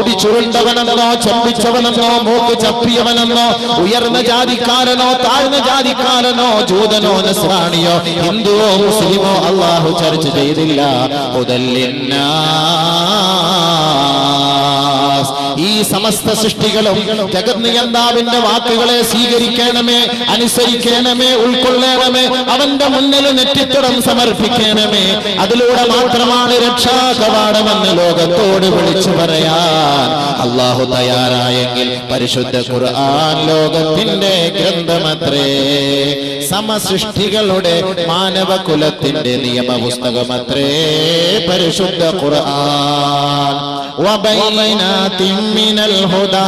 മുടി ചുരുണ്ടവനെന്നോ ചമ്പിച്ചവനെന്നോ മൂക്ക് ചപ്പിയവനെന്നോ ഉയർന്ന ജാതിക്കാരനോ താഴ്ന്ന ജാതിക്കാരനോ ജൂതനോ നസ്രാണിയോ ഹിന്ദുവോ മുസ്ലിമോ അല്ലാഹു ചർച്ച ചെയ്തില്ല. ഈ സമസ്ത സൃഷ്ടികളും ജഗന്നിയന്താവിന്റെ വാക്കുകളെ സ്വീകരിക്കണമേ, അനുസരിക്കണമേ, ഉൾക്കൊള്ളണമേ, അവന്റെ മുന്നിൽ നെറ്റിത്തടം സമർപ്പിക്കണമേ. അതിലൂടെ മാത്രമാണ് രക്ഷാകവാടമെന്ന് ലോകത്തോട് വിളിച്ചു പറയാൻ അല്ലാഹു തയ്യാറായെങ്കിൽ പരിശുദ്ധ ഖുർആൻ ലോകത്തിന്റെ ഗ്രന്ഥമത്രേ, സമസൃഷ്ടികളുടെ മാനവകുലത്തിന്റെ നിയമപുസ്തകമത്രേ പരിശുദ്ധ ഖുർആൻ. വബൈനാതിൻ മിനൽ ഹുദാ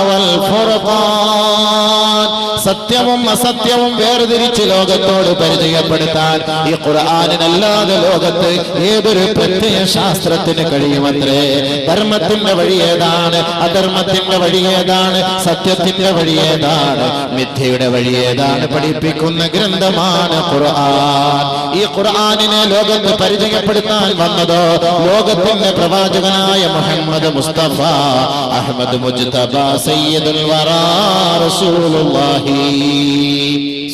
വൽ ഫുർഖാൻ, സത്യവും അസത്യവും വേർതിരിച്ച് ലോകത്തോട് പരിചയപ്പെടുത്താൻ ഈ ഖുർആനിനല്ലാതെ ലോകത്ത് ഏതൊരു പ്രത്യയ ശാസ്ത്രത്തിന് കഴിയുമത്രേ. ധർമ്മത്തിന്റെ വഴി ഏതാണ്, അധർമ്മത്തിന്റെ വഴി ഏതാണ്, സത്യത്തിന്റെ വഴി ഏതാണ്, മിഥ്യയുടെ വഴി ഏതാണ് പഠിപ്പിക്കുന്ന ഗ്രന്ഥമാണ് ഖുർആൻ. ഈ ഖുർആനിനെ ലോകത്ത് പരിചയപ്പെടുത്താൻ വന്നതോ ലോകത്തിന്റെ പ്രവാചകനായ മുഹമ്മദ് മുസ്തഫ അഹ്മദ് മുജ്തബ സയ്യിദുൽ വറാ റസൂലുള്ളാഹി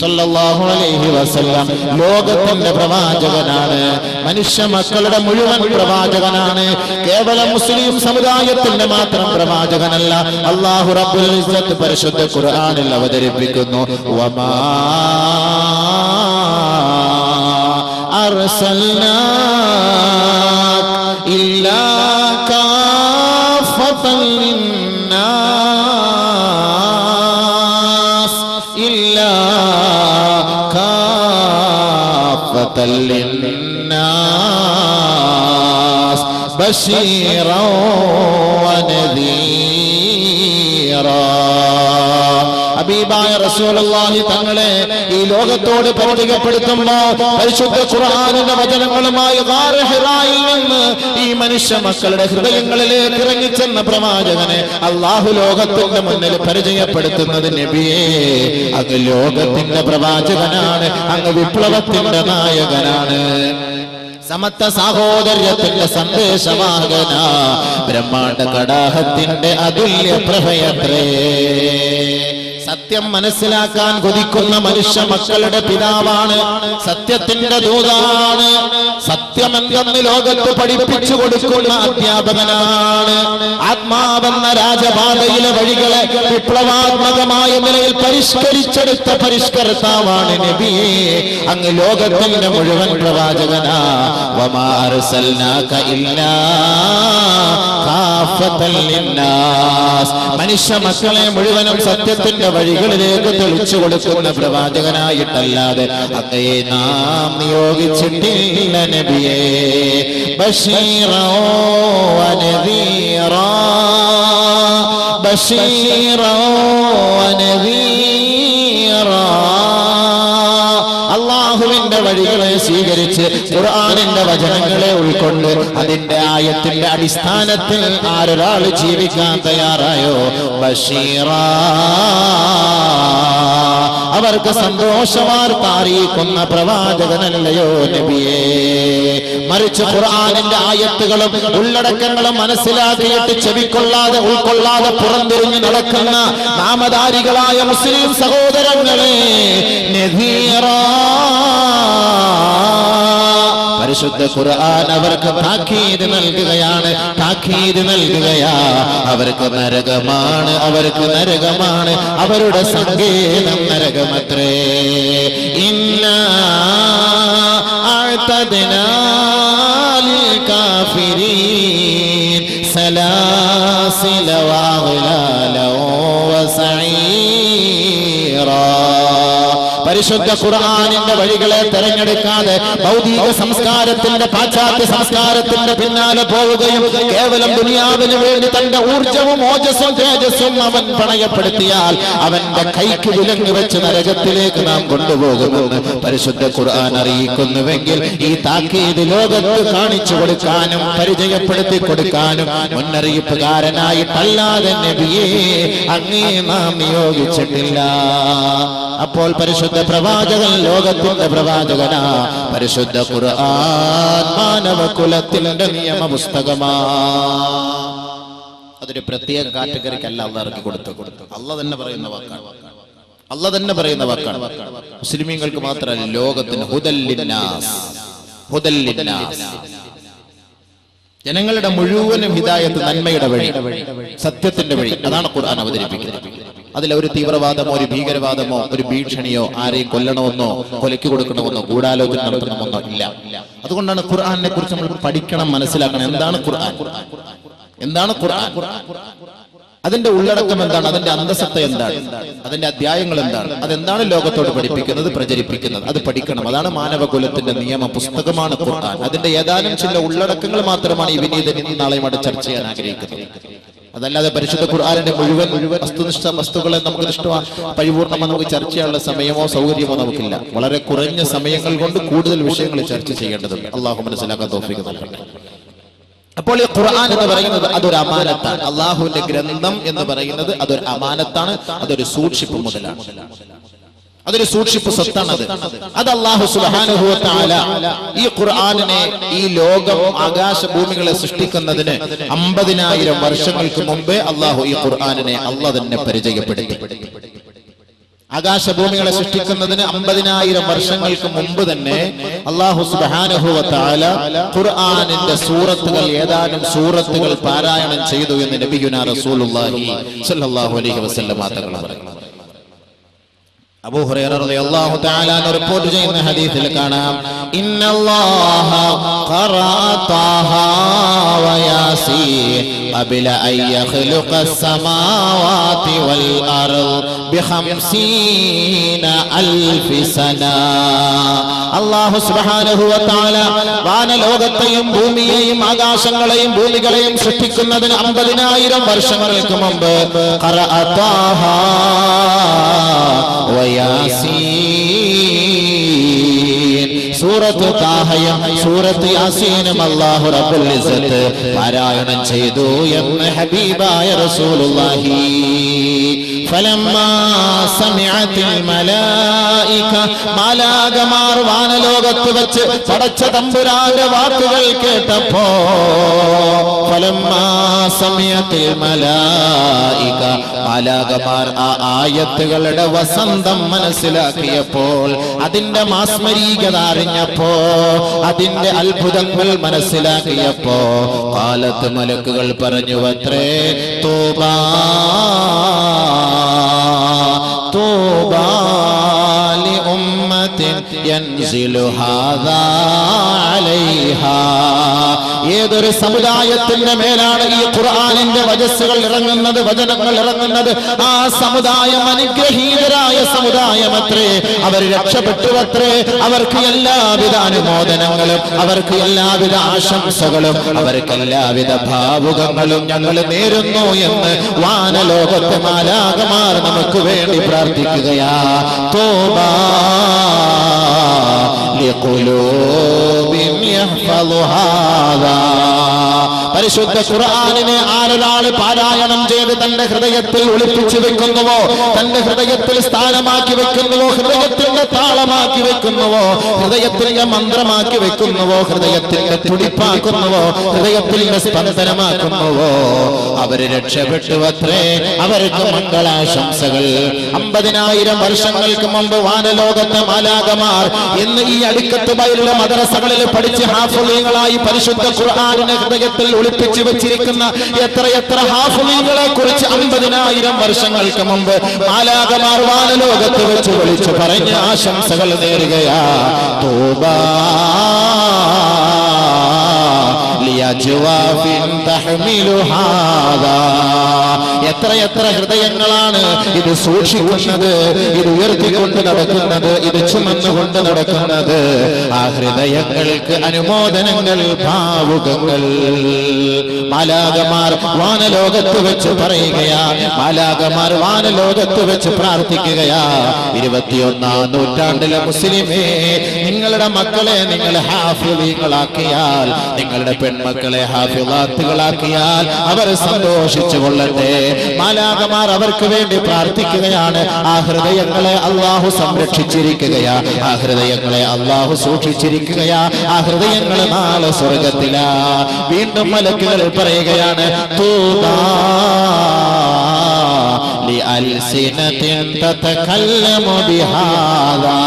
സല്ലല്ലാഹു അലൈഹി വസല്ലം ലോകത്തിന്റെ പ്രവാചകനാണ്, മനുഷ്യ മക്കളുടെ മുഴുവൻ പ്രവാചകനാണ്. കേവലം മുസ്ലിം സമുദായത്തിന്റെ മാത്രം പ്രവാചകനല്ല. അല്ലാഹു റബ്ബുൽ ഇസ്സത്ത് പരിശുദ്ധ ഖുർആനിൽ അവതരിപ്പിക്കുന്നു, വമാ അർസൽനാക ഇല്ലാ കാഫത്തൻ ലിന്നാസ് ഇല്ലാ കാഫത്തൻ ലിന്നാസ് ബശീറൻ വനദീറാ. ഹബീബായ റസൂലുള്ളാഹി തങ്ങളെ ഈ ലോകത്തോട് പരിചയപ്പെടുത്തുമ്പോൾ പരിശുദ്ധ ഖുർആനിന്റെ വചനങ്ങളുമായി ഗാർ ഹിറായിൽ നിന്ന് ഈ മനുഷ്യ മക്കളുടെ ഹൃദയങ്ങളിലേക്ക് ഇറങ്ങിച്ചെന്ന പ്രവാചകനെ അല്ലാഹു ലോകത്തിന്റെ മുന്നിൽ പരിചയപ്പെടുത്തുന്നത് നബിയേ, അങ്ങ് ലോകത്തിന്റെ പ്രവാചകനാണ്, അങ്ങ് വിപ്ലവത്തിന്റെ നായകനാണ്, സമത്വ സാഹോദര്യത്തിന്റെ സന്ദേശവാഹന, ബ്രഹ്മാണ്ഡ കടാഹത്തിന്റെ അതുല്യ പ്രഭയത്രേ. സത്യം മനസ്സിലാക്കാൻ കൊതിക്കുന്ന മനുഷ്യ മക്കളുടെ പിതാവാണ്, സത്യത്തിന്റെ ദൂതാണ്, സത്യമെന്തെന്ന് ലോകത്ത് പഠിപ്പിച്ചു കൊടുക്കുന്ന അധ്യാപകനാണ്. ആത്മാവെന്ന രാജപാതയിലെ വഴികളെ വിപ്ലവാത്മകമായ നിലയിൽ പരിഷ്കരിച്ചെടുത്ത പരിഷ്കർത്താവാണ് നബിയേ, അങ്ങ് ലോകത്തിന്റെ മുഴുവൻ പ്രവാചകനാ. വമാ അർസൽനാക ഇല്ലാ കാഫത്തൻ ലിന്നാസ്, മനുഷ്യ മക്കളെ മുഴുവനും സത്യത്തിന്റെ വഴികളിലേക്ക് തെളിച്ചു കൊടുക്കുന്ന പ്രവാചകനായിട്ടല്ലാതെ അങ്ങയെ നാം നിയോഗിച്ചിട്ടില്ല നബിയേ. ബശീറൻ വനദീറാ ബശീറൻ വനദീറാ. അല്ലാഹുവിന്റെ വഴികളെ സ്വീകരിച്ച് ഖുർആനിന്റെ വചനങ്ങളെ ഉൾക്കൊണ്ട് അതിന്റെ ആയത്തിന്റെ അടിസ്ഥാനത്തിൽ ആരൊരാൾ ജീവിക്കാൻ തയ്യാറായോ ബശീറാ, അവർക്ക് സന്തോഷവാർത്ത അറിയിക്കുന്ന പ്രവാചകനല്ലയോ നബിയേ. മറിച്ച് ഖുർആനിന്റെ ആയത്തുകളും ഉള്ളടക്കങ്ങളും മനസ്സിലാക്കിയിട്ട് ചെവിക്കൊള്ളാതെ ഉൾക്കൊള്ളാതെ പുറംതിരിഞ്ഞു നടക്കുന്ന നാമധാരികളായ മുസ്ലിം സഹോദരങ്ങളെ, നദീറാ, പരിശുദ്ധ ഖുർആൻ അവർക്ക് താക്കീത് നൽകുകയാണ്, താക്കീത് നൽകുകയാ. അവർക്ക് നരകമാണ്, അവർക്ക് നരകമാണ്, അവരുടെ സങ്കേതം നരകമത്രേ. ഇന്നാ അഅ്തദ്നാ ലിൽ കാഫിരീൻ സലാസില വഅഗ്ലാലൻ വസഈറാ. പരിശുദ്ധ ഖുർആനിന്റെ വഴികളെ തെരഞ്ഞെടുക്കാതെ ഭൗതിക സംസ്കാരത്തിന്റെ പാശ്ചാത്യ സംസ്കാരത്തിന്റെ പിന്നാലെ പോവുകയും കേവലം ദുനിയാവിന് വേണ്ടി തന്റെ ഊർജവും ഓജസ്സും തേജസ്സും അവൻ പണയപ്പെടുത്തിയാൽ അവന്റെ കൈക്ക് വിലങ്ങ് വെച്ച് നരകത്തിലേക്ക് നാം കൊണ്ടുപോകുമെന്ന് പരിശുദ്ധ ഖുർആൻ അറിയിക്കുന്നുവെങ്കിൽ ഈ താക്കീത് ലോകത്ത് കാണിച്ചു കൊടുക്കാനും പരിചയപ്പെടുത്തി കൊടുക്കാനും മുന്നറിയിപ്പുകാരനായിട്ടല്ലാതെ നബിയെ അങ്ങേ നാം നിയോഗിച്ചിട്ടില്ല. അപ്പോൾ പരിശുദ്ധ പ്രവാചകൻ ലോകത്തിന്റെ പ്രവാചകനാ. പരിശുദ്ധ ഖുർആൻ മാനവകുലത്തിന്റെ നിയമ പുസ്തകമാ. അതൊരു പ്രത്യേക കാറ്റഗറിക്കല്ല അള്ളാഹ് ഇറക്കി കൊടുത്തു. അള്ളാഹ് തന്നെ പറയുന്ന വാക്കാണ്. അള്ളാഹ് തന്നെ പറയുന്ന വാക്കാണ്. മുസ്ലിമീങ്ങൾക്ക് മാത്രമല്ല, ലോകത്തിന് ഹുദൽ ലിന്നാസ്, ഹുദൽ ലിന്നാസ്, ജനങ്ങളുടെ മുഴുവനും ഹിദായത്ത്, നന്മയുടെ വഴി, സത്യത്തിന്റെ വഴി. അതാണ് ഖുർആൻ അവതരിപ്പിക്കുന്നത്. അതിലൊരു തീവ്രവാദമോ ഒരു ഭീകരവാദമോ ഒരു ഭീഷണിയോ ആരെയും കൊല്ലണമെന്നോ കൊലയ്ക്ക് കൊടുക്കണമെന്നോ ഗൂഢാലോചന നടത്തണമെന്നോ ഇല്ല. അതുകൊണ്ടാണ് ഖുർആനെ കുറിച്ച് നമ്മൾ പഠിക്കണം, മനസ്സിലാക്കണം. എന്താണ് ഖുർആൻ? എന്താണ് ഖുർആൻ? അതിന്റെ ഉള്ളടക്കം എന്താണ്? അതിന്റെ അന്തസത്ത എന്താണ്? അതിന്റെ അധ്യായങ്ങൾ എന്താണ്? അതെന്താണ് ലോകത്തോട് പഠിപ്പിക്കുന്നത്, പ്രചരിപ്പിക്കുന്നത്? അത് പഠിക്കണം. അതാണ് മാനവകുലത്തിന്റെ നിയമ പുസ്തകമാണ് ഖുർആൻ. അതിന്റെ ഏതാനും ചില ഉള്ളടക്കങ്ങൾ മാത്രമാണ് ഈ വിനീതൻ ഇന്ന് നാളെയും അവിടെ ചർച്ച ചെയ്യാൻ ആഗ്രഹിക്കുന്നത്. അതല്ലാതെ പരിശുദ്ധ ഖുർആനിന്റെ മുഴുവൻ വസ്തുനിഷ്ഠ വസ്തുക്കളെ നമുക്ക് പരിപൂർണ്ണമായി നമുക്ക് ചർച്ച ചെയ്യാനുള്ള സമയമോ സൗകര്യമോ നമുക്കില്ല. വളരെ കുറഞ്ഞ സമയങ്ങൾ കൊണ്ട് കൂടുതൽ വിഷയങ്ങൾ ചർച്ച ചെയ്യേണ്ടതുണ്ട്. അള്ളാഹു മനസ്സിലാക്കാൻ തൗഫീഖ് നൽകട്ടെ. അപ്പോൾ ഈ ഖുർആൻ എന്ന് പറയുന്നത് അതൊരു അമാനത്താണ്. അള്ളാഹുവിന്റെ ഗ്രന്ഥം എന്ന് പറയുന്നത് അതൊരു അമാനത്താണ്, അതൊരു സൂക്ഷിപ്പ് മുതലാണ്, അതൊരു സൂക്ഷിപ്പ് സ്വത്താണ്. അത് അല്ലാഹു സുബ്ഹാനഹു വ തആല ഈ ഖുർആനിനെ, ഈ ലോകം ആകാശഭൂമികളെ സൃഷ്ടിക്കുന്നതിന് 50,000 വർഷങ്ങൾക്ക് മുമ്പേ അല്ലാഹു ഈ ഖുർആനിനെ അല്ലാഹ് തന്നെ പരിചയപ്പെടുത്തി. ആകാശഭൂമികളെ സൃഷ്ടിക്കുന്നതിന് 50,000 വർഷങ്ങൾക്ക് മുമ്പ് തന്നെ അല്ലാഹു സുബ്ഹാനഹു വ തആല ഖുർആനിന്റെ സൂറത്തുകൾ, ഏതാനും സൂറത്തുകൾ പാരായണം ചെയ്തു എന്ന് നബിയുനാ റസൂലുള്ളാഹി സ്വല്ലല്ലാഹു അലൈഹി വസല്ലം തങ്ങൾ പറഞ്ഞു. അബൂ ഹുറൈറ റളിയല്ലാഹു തആല റിപ്പോർട്ട് ചെയ്യുന്ന ഹദീസിൽ കാണാം, ഇന്നല്ലാഹ ഖറഅ ത്വാഹ വ യാസീൻ ഖബല അൻ യഖ്ലുഖ അസ്സമാവാതി വൽ അർദ് ബി50,000 സന. അല്ലാഹു സുബ്ഹാനഹു വ തആല വാനലോകത്തെയും ഭൂമിയെയും ആകാശങ്ങളെയും ഭൂമികളെയും സൃഷ്ടിക്കുന്നതിന് 50,000 വർഷങ്ങൾക്ക് മുമ്പ് ഖറഅ ത്വാഹ സൂറത്ത് താഹയും സൂറത്ത് യാസീനും അല്ലാഹു റബ്ബുൽ ഇസ്സത്ത് പാരായണം ചെയ്തു എന്ന് ഹബീബായ റസൂലുള്ളാഹി. ഫലമ്മാ സമിഅത്തിൽ മലായിക, മാലാകമാർ വാനലോകത്ത് വെച്ച് പടച്ച തമ്പുരാന്റെ വാക്കുകൾ കേട്ടപ്പോ, ഫലമ്മാ സമിഅത്തിൽ മലായിക, മാലാകമാർ ആ ആയത്തുകളുടെ വസന്തം മനസ്സിലാക്കിയപ്പോൾ, അതിന്റെ മാസ്മരീകത അറിഞ്ഞപ്പോ, അതിന്റെ അത്ഭുതങ്ങൾ മനസ്സിലാക്കിയപ്പോ, കാലത്ത് മലക്കുകൾ പറഞ്ഞുവത്രേ, തൂബാ തൂബാ ലി ഉമ്മത്തിൻ യൻസിലു ഹാദാ അലൈഹാ. ഏതൊരു സമുദായത്തിന്റെ മേലാണ് ഈ ഖുർആനിന്റെ വചസ്സുകൾ ഇറങ്ങുന്നത്, വചനങ്ങൾ ഇറങ്ങുന്നത്, ആ സമുദായം അനുഗ്രഹീതരായ സമുദായമത്രേ. അവർ രക്ഷപ്പെട്ടുവത്രേ. അവർക്ക് എല്ലാവിധ അനുമോദനങ്ങളും, അവർക്ക് എല്ലാവിധ ആശംസകളും, അവർക്ക് എല്ലാവിധ ഭാവുകങ്ങളും ഞങ്ങൾ നേരുന്നു എന്ന് വാനലോകത്തെ മാലാകമാർ നമുക്ക് വേണ്ടി പ്രാർത്ഥിക്കുകയാ. തോബാ ലിഖുലൂബിൻ യഹ്ഫളുഹാ. പരിശുദ്ധ ഖുർആനിനെ ആരൊരാൾ പാരായണം ചെയ്ത് തന്റെ ഹൃദയത്തിൽ ഒളിപ്പിച്ചു വെക്കുന്നുവോ, തന്റെ ഹൃദയത്തിൽ സ്ഥാനമാക്കി വെക്കുന്നുവോ, ഹൃദയത്തിന്റെ താളമാക്കി വെക്കുന്നുവോ, ഹൃദയത്തിന്റെ മന്ത്രമാക്കി വെക്കുന്നുവോ, ഹൃദയത്തിന്റെ തുടിപ്പാക്കുന്നുവോ, ഹൃദയത്തിന്റെ സ്പന്ദനമാക്കുന്നുവോ, അവര് രക്ഷപ്പെട്ടുവത്രേ. അവർക്ക് മംഗളാശംസകൾ. 50,000 വർഷങ്ങൾക്ക് മുമ്പ് വാനലോകത്തെ മാലാകമാർ ഇന്ന് ഈ അടിക്കത്ത് ബൈലുള്ള മദ്രസകളിൽ പഠിച്ച് ഹാഫിളീങ്ങളായി പരിശുദ്ധ ഖുർആനിനെ ഹൃദയത്തിൽ ഒളിപ്പിച്ചു വെച്ചിരിക്കുന്ന എത്രയെത്ര ഹാഫിളീങ്ങളെ കുറിച്ച് 50,000 വർഷങ്ങൾക്ക് മുമ്പ് മാലാകമാർ വാനലോകത്ത് വെച്ച് വിളിച്ചു പറഞ്ഞ ആശംസകൾ നേരുകയാ. തൂബാ ലിയജ്വാഫിൻ തഹ്മിലു ഹാദാ. എത്രയെത്ര ഹൃദയങ്ങളാണ് ഇത് സൂക്ഷിക്കുന്നത്, ഇത് ഉയർത്തിക്കൊണ്ട് നടക്കുന്നത്, ഇത് ചുമന്നുകൊണ്ട് നടക്കുന്നത്. ആ ഹൃദയങ്ങൾക്ക് അനുമോദനങ്ങൾ, ഭാവുകങ്ങൾ മാലാകമാർ വാനലോകത്ത് വെച്ച് പറയുകയാ. മാലാകമാർ വാനലോകത്ത് വെച്ച് പ്രാർത്ഥിക്കുകയാ. 21ാം നൂറ്റാണ്ടിലെ മുസ്ലിമേ, നിങ്ങളുടെ മക്കളെ നിങ്ങൾ ഹാഫിളീങ്ങളാക്കിയാൽ, നിങ്ങളുടെ പെൺമക്കളെ ഹാഫിളാത്തുകളാക്കിയാൽ അവർ സന്തോഷിച്ചു കൊള്ളട്ടെ. മാലാഖമാർ അവർക്ക് വേണ്ടി പ്രാർത്ഥിക്കുകയാണ്. ആ ഹൃദയങ്ങളെ അള്ളാഹു സംരക്ഷിച്ചിരിക്കുകയാ, ആ ഹൃദയങ്ങളെ അള്ളാഹു സൂക്ഷിച്ചിരിക്കുകയാ, ആ ഹൃദയങ്ങൾ നാളെ സ്വർഗത്തിലാ. വീണ്ടും മലക്കുകൾ പറയുകയാണ്, തൂബാ ലിഅൽസിനതിൻ തതകല്ലമു ബിഹാദാ.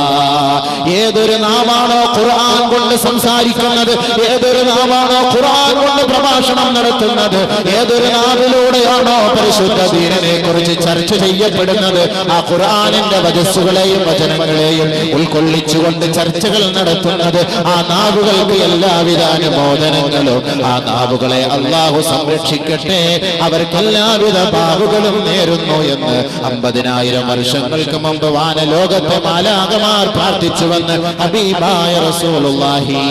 ഏതൊരു നാവാണോ ഖുർആൻ കൊണ്ട് സംസാരിക്കുന്നത്, ഏതൊരു നാവാണോ ഖുർആൻ കൊണ്ട് പ്രഭാഷണം നടത്തുന്നത്, ഏതൊരു നാവിലൂടെയാണോ പരിശുദ്ധ ദീനിനെ കുറിച്ച് ചർച്ച ചെയ്യപ്പെടുന്നത്, ആ ഖുർആനിന്റെ വചസ്സുകളെയും വചനങ്ങളെയും ഉൾക്കൊള്ളിച്ചുകൊണ്ട് ചർച്ചകൾ നടത്തുന്നത്, ആ നാവുകൾക്ക് എല്ലാവിധ അനുമോദനങ്ങളും. ആ നാവുകളെ അള്ളാഹു സംരക്ഷിക്കട്ടെ, അവർക്ക് എല്ലാവിധ പാവുകളും നേരുന്നു എന്ന് 50,000 വർഷങ്ങൾക്ക് മുമ്പ് വാനലോകത്തെ മാലാഖമാർ പ്രാർത്ഥിച്ചുവെന്ന് ഹബീബായ റസൂലുള്ളാഹി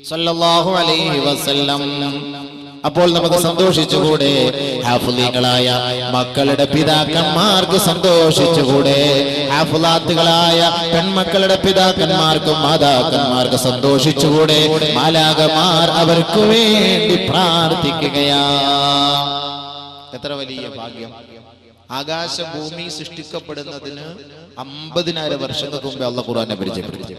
സ്വല്ലല്ലാഹു അലൈഹി വസല്ലം. അപ്പോൾ നമുക്ക് സന്തോഷിച്ചുകൂടെ? ഹാഫിളീങ്ങളായ മക്കളുടെ പിതാക്കന്മാർക്ക് സന്തോഷിച്ചുകൂടെ? ഹാഫിളാത്തുകളായ പെൺമക്കളുടെ പിതാക്കന്മാർക്കും മാതാക്കന്മാർക്ക് സന്തോഷിച്ചുകൂടെ? മാലാഖമാർ അവർക്ക് വേണ്ടി പ്രാർത്ഥിക്കുകയാ. എത്ര വലിയ ഭാഗ്യം! ആകാശഭൂമി സൃഷ്ടിക്കപ്പെടുന്നതിന് 50,000 വർഷങ്ങൾക്ക് മുമ്പേ അള്ളാഹു ഖുർആനെ പരിചയപ്പെടുത്തി.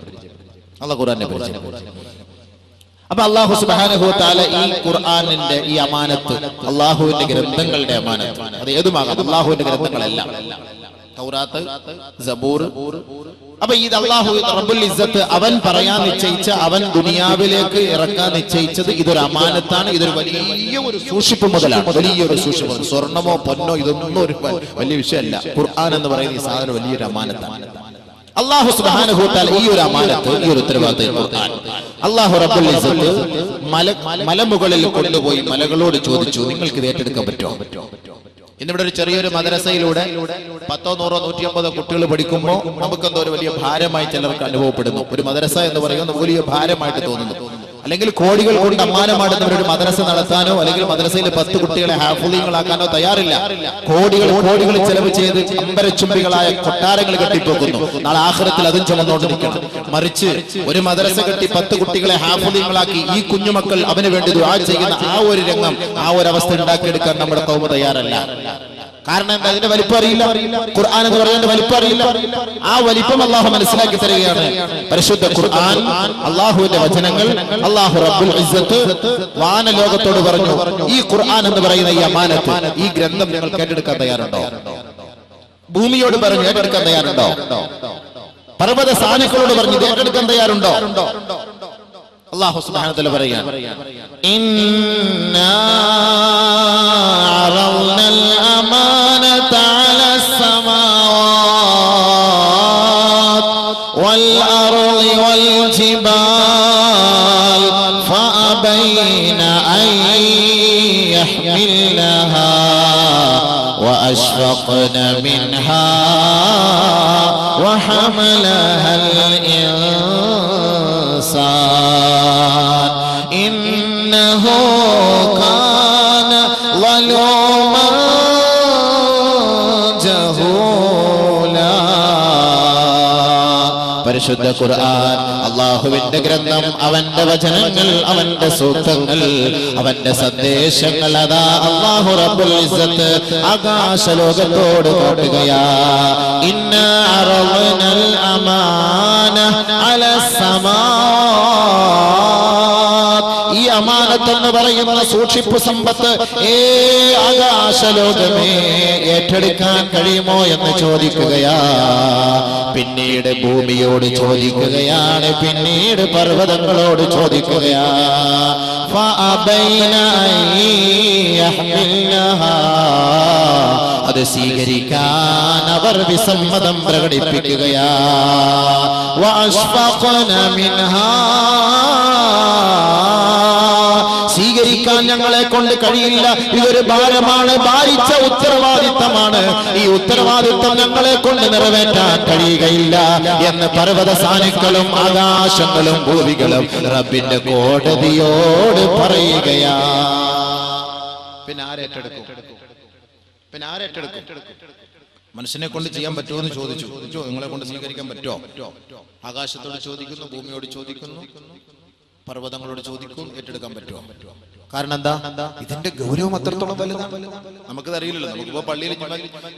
അപ്പൊ അല്ലാഹു സുബ്ഹാനഹു വ തആല ഈ ഖുർആനിന്റെ ഈ അമാനത്ത്, അള്ളാഹുവിന്റെ ഗ്രന്ഥങ്ങളുടെ അമാനത്ത്, അത് ഏതുമാകാം, അള്ളാഹുവിന്റെ ഗ്രന്ഥങ്ങളെല്ലാം, തൗറാത്ത്, സബൂർ. അപ്പൊ ഇത് അല്ലാഹു റബ്ബുൽ ഇസ്സത്ത് അവൻ പറയാൻ നിശ്ചയിച്ച, അവൻ ദുനിയാവിലേക്ക് ഇറക്കാൻ നിശ്ചയിച്ചത് ഇതൊരു അമാനത്താണ്. ഇതൊരു വലിയ ഒരു സൂക്ഷിപ്പ് മുതലാണ്, വലിയൊരു സൂക്ഷിപ്പ്. സ്വർണമോ പൊന്നോ ഇതൊന്നും ഒരു വലിയ വിഷയമല്ല. ഖുർആൻ എന്ന് പറയുന്ന ഈ സാധനം വലിയൊരു അമാനത്താണ്. അല്ലാഹു സുബ്ഹാനഹു വ തആല ഈ ഒരു അമാനത്ത്, ഈ ഒരു ഉത്തരവാദിത്വം ഖുർആൻ അല്ലാഹു റബ്ബുൽ ഇസ്സത്ത് മലമുകളിൽ കൊണ്ടുപോയി മലകളോട് ചോദിച്ചു, നിങ്ങൾക്ക് ഇത് ഏറ്റെടുക്കാൻ പറ്റുമോ? ഇന്നിവിടെ ഒരു ചെറിയൊരു മദ്രസയിലൂടെ 10, 100, 150 കുട്ടികൾ പഠിക്കുമ്പോൾ നമുക്കെന്തോ ഒരു വലിയ ഭാരമായി ചിലർക്ക് അനുഭവപ്പെടുന്നു. ഒരു മദ്രസ എന്ന് പറയുന്നത് വലിയ ഭാരമായിട്ട് തോന്നുന്നു. അല്ലെങ്കിൽ കോടികൾ കൊണ്ട് അമ്മാനമാടുന്നവർ ഒരു മദ്രസ നടത്താനോ അല്ലെങ്കിൽ മദ്രസയിൽ 10 കുട്ടികളെ ഹാഫിളീങ്ങളാക്കാനോ തയ്യാറില്ല. കോടികൾ ചെലവ് ചെയ്ത് അമ്പരച്ചുംബികളായ കൊട്ടാരങ്ങൾ കെട്ടിപ്പോക്കുന്നു. നാളെ ആഖിറത്തിൽ അതും ചുമന്നോണ്ട് നിൽക്കണം. മറിച്ച് ഒരു മദ്രസ കെട്ടി 10 കുട്ടികളെ ഹാഫിളീങ്ങളാക്കി ഈ കുഞ്ഞുമക്കൾ അവന് വേണ്ടി ദുആ ചെയ്യുന്ന ആ ഒരു രംഗം, ആ ഒരു അവസ്ഥ ഉണ്ടാക്കിയെടുക്കാൻ നമ്മുടെ ഖൗമ തയ്യാറല്ല. കാരണം എന്താ? അതിന്റെ വലിപ്പം അറിയില്ല. ഖുർആൻ എന്ന് പറയുന്നതിന്റെ വലിപ്പം അറിയില്ല. ആ വലിപ്പം അള്ളാഹു മനസ്സിലാക്കി തരികയാണ്. പരിശുദ്ധ ഖുർആൻ, അള്ളാഹുവിന്റെ വചനങ്ങൾ, അള്ളാഹു റബ്ബുൽ ഇസ്സത്ത് വാനലോകത്തോട് പറഞ്ഞു, ഈ ഖുർആൻ എന്ന് പറയുന്ന ഈ അമാനത്ത്, ഈ ഗ്രന്ഥം നിങ്ങൾ ഏറ്റെടുക്കാൻ തയ്യാറുണ്ടോ? ഭൂമിയോട് പറഞ്ഞു, ഏറ്റെടുക്കാൻ തയ്യാറുണ്ടോ? പർവ്വത സാനുക്കളോട് പറഞ്ഞു, ഏറ്റെടുക്കാൻ തയ്യാറുണ്ടോ? അല്ലാഹു സുബ്ഹാനഹു വ തആല പറയുകയാണ്, ഇന്നാ അറദ്നൽ അമാനത അലസ് സമാവാത് വൽ അർളി വൽ ജിബാൽ ഫഅബൈന അൻ യഹ്മിൽനഹാ വഅശ്ഫഖ്ന മിൻഹാ വഹമലഹാ إنه كان ظلوما جهولا. പരിശുദ്ധ ഖുർആൻ അല്ലാഹുവിന്റെ ഗ്രന്ഥം, അവന്റെ വചനങ്ങൾ, അവന്റെ സൂക്തങ്ങൾ, അവന്റെ സന്ദേശങ്ങൾ, അതാ അല്ലാഹു റബ്ബുൽ ഇസ്സത്ത് ആകാശലോകത്തോട് കാട്ടുകയാ. ഇന്നാ അറദ്നൽ അമാന അലസ് സമാവാത്. ഈ അമാനത്ത് എന്ന് പറയുന്ന സൂക്ഷിപ്പ് സമ്പത്ത് ആകാശലോകമേ ഏറ്റെടുക്കാൻ കഴിയുമോ എന്ന് ചോദിക്കുകയാ. പിന്നീട് ഭൂമിയോട് ചോദിക്കുകയാണ്, പിന്നീട് പർവ്വതങ്ങളോട് ചോദിക്കുകയാ. അത് സ്വീകരിക്കാൻ അവർ വിസമ്മതം പ്രകടിപ്പിക്കുകയാ. സ്വീകരിക്കാൻ ഞങ്ങളെ കൊണ്ട് കഴിയില്ല, ഇതൊരു ഭാരമാണ്, ഭാരിച്ച ഉത്തരവാദിത്തമാണ്, ഈ ഉത്തരവാദിത്തം ഞങ്ങളെ കൊണ്ട് നിറവേറ്റാൻ കഴിയുകയില്ല എന്ന് പർവ്വത സാനുക്കളും ആകാശങ്ങളും ഭൂമികളും റബ്ബിന്റെ കോടതിയോട് പറയുകയാ. പിന്നെ ആരേറ്റെടുക്കും? മനുഷ്യനെ കൊണ്ട് ചെയ്യാൻ പറ്റുമോ എന്ന് ചോദിച്ചു. നിങ്ങളെ കൊണ്ട് സ്വീകരിക്കാൻ പറ്റുമോ? ആകാശത്തോട് ചോദിക്കുന്നു, ഭൂമിയോട് ചോദിക്കുന്നു, പർവ്വതങ്ങളോട് ചോദിക്കും, ഏറ്റെടുക്കാൻ പറ്റുമോ? കാരണം എന്താ? ഇതിന്റെ ഗൗരവം അത്രത്തോളം വലുതാണ്. നമുക്കതറിയില്ലല്ലോ. നമുക്കിപ്പോ പള്ളിയിൽ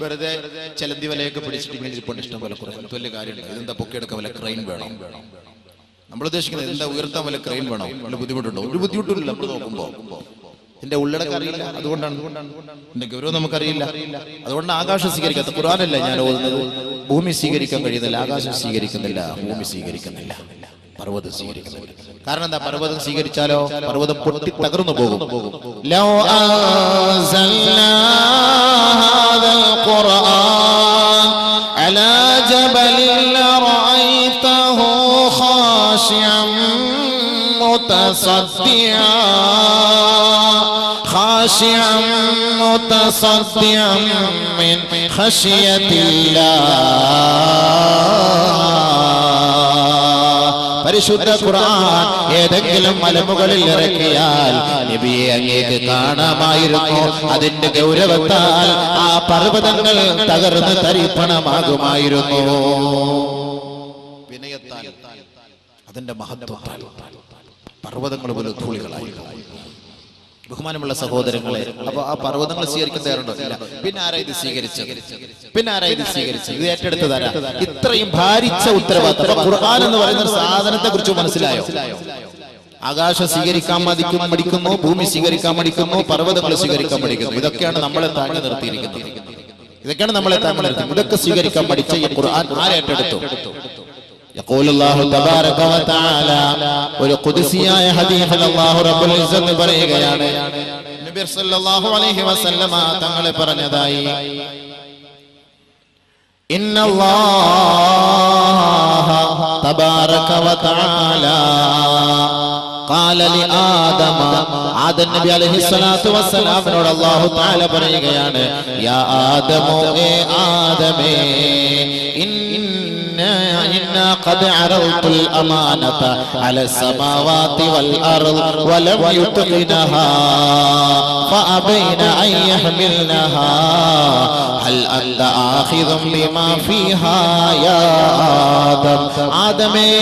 വെറുതെ ചെലന്തി വലയൊക്കെ പിടിച്ചിട്ട് ഇങ്ങനെ ഇരിപ്പുണ്ട് ഇഷ്ടം പോലെ. വലിയ കാര്യമുണ്ട്. ഇതെന്താ പൊക്കിയെടുക്കാൻ വല്ല ക്രെയിൻ വേണം? നമ്മൾ ഉദ്ദേശിക്കുന്നത് എന്താ? ഉയർത്താൻ വല്ല ക്രെയിൻ വേണോ? വല്ല ബുദ്ധിമുട്ടുണ്ടോ? ഒരു ബുദ്ധിമുട്ടില്ല. നമ്മൾ നോക്കുമ്പോ ഇതിന്റെ ഉള്ളടക്കം അറിയില്ല. അതുകൊണ്ടാണ് ഇതിന്റെ ഗൗരവം നമുക്കറിയില്ല. അതുകൊണ്ട് ആകാശം സ്വീകരിക്കാത്ത ഖുർആനല്ല ഞാൻ ഓതുന്നത്. ഭൂമി സ്വീകരിക്കാൻ കഴിയുന്നില്ല, ആകാശം സ്വീകരിക്കുന്നില്ല, ഭൂമി സ്വീകരിക്കുന്നില്ല, പർവ്വതം സ്വീകരിക്കുന്നില്ല. കാരണം എന്താ? പർവ്വതം സ്വീകരിച്ചാലോ പർവ്വതം പൊട്ടി തകർന്നു പോകും. ലൗ അൻസൽനാ ഹാദൽ ഖുർആൻ അലാ ജബലിൻ ലറഅയ്തഹു ഖാശിഅൻ മുതസദ്ദിഅ خاشعا متصدعا من خشية الله. പരിശുദ്ധ ഖുർആൻ ഏതെങ്കിലും മലമുകളിൽ ഇറക്കിയാൽ നബിയെ അങ്ങേക്ക് കാണാമായിരുന്നു. അതിന്റെ ഗൗരവത്താൽ ആ പർവ്വതങ്ങൾ തകർന്ന് തരിപ്പണമാകുമായിരുന്നു. വിനയത്താൽ, അതിന്റെ മഹത്വത്താൽ പർവ്വതങ്ങൾ പോലും ധൂളികളായിരുന്നു. ബഹുമാനമുള്ള സഹോദരങ്ങളെ, അപ്പൊ ആ പർവ്വതങ്ങൾ സ്വീകരിക്കാൻ തയ്യാറുണ്ടോ? ഇല്ല. പിന്നെ ആരാ ഇത് സ്വീകരിച്ചത്? ഇത് ഏറ്റെടുത്തതാരാ? ഇത്രയും ഭാരിച്ച ഉത്തരവാദിത്തം. ഖുർആൻ എന്ന് പറയുന്ന ഒരു സാധനത്തെ കുറിച്ച് മനസ്സിലായോ? ആകാശം സ്വീകരിക്കാൻ മടിക്കുന്നു, ഭൂമി സ്വീകരിക്കാൻ മടിക്കുന്നു, പർവ്വതങ്ങൾ സ്വീകരിക്കാൻ മടിക്കുന്നു. ഇതൊക്കെയാണ് നമ്മളെ താങ്ങി നിർത്തിയിരിക്കുന്നത്. ഇതൊക്കെ സ്വീകരിക്കാൻ മടിച്ച ഈ ഖുർആൻ ആരേറ്റെടുത്തു? يقول الله تبارك وتعالى ഒരു ഖുദ്സിയായ ഹദീസിൽ അല്ലാഹു റബ്ബുൽ ഇസ്സത്ത് പറയുകയാണ്. നബി സല്ലല്ലാഹു അലൈഹി വസല്ലമ തങ്ങൾ പറഞ്ഞതായി, ഇന്നല്ലാഹ തബാറക വതആല ഖാല ലി ആദമ, ആദം നബി അലൈഹിസ്സലാത്തു വസ്സലാമിനോട് അല്ലാഹു തആല പറയുകയാണ്, യാ ആദമു, ഏ ആദമേ, إنا قد عرضت الأمانة على السماوات والأرض ولم يتقنها فأبين أن يحملنها هل أنت آخذ بما فيها يا آدم. ആദമേ,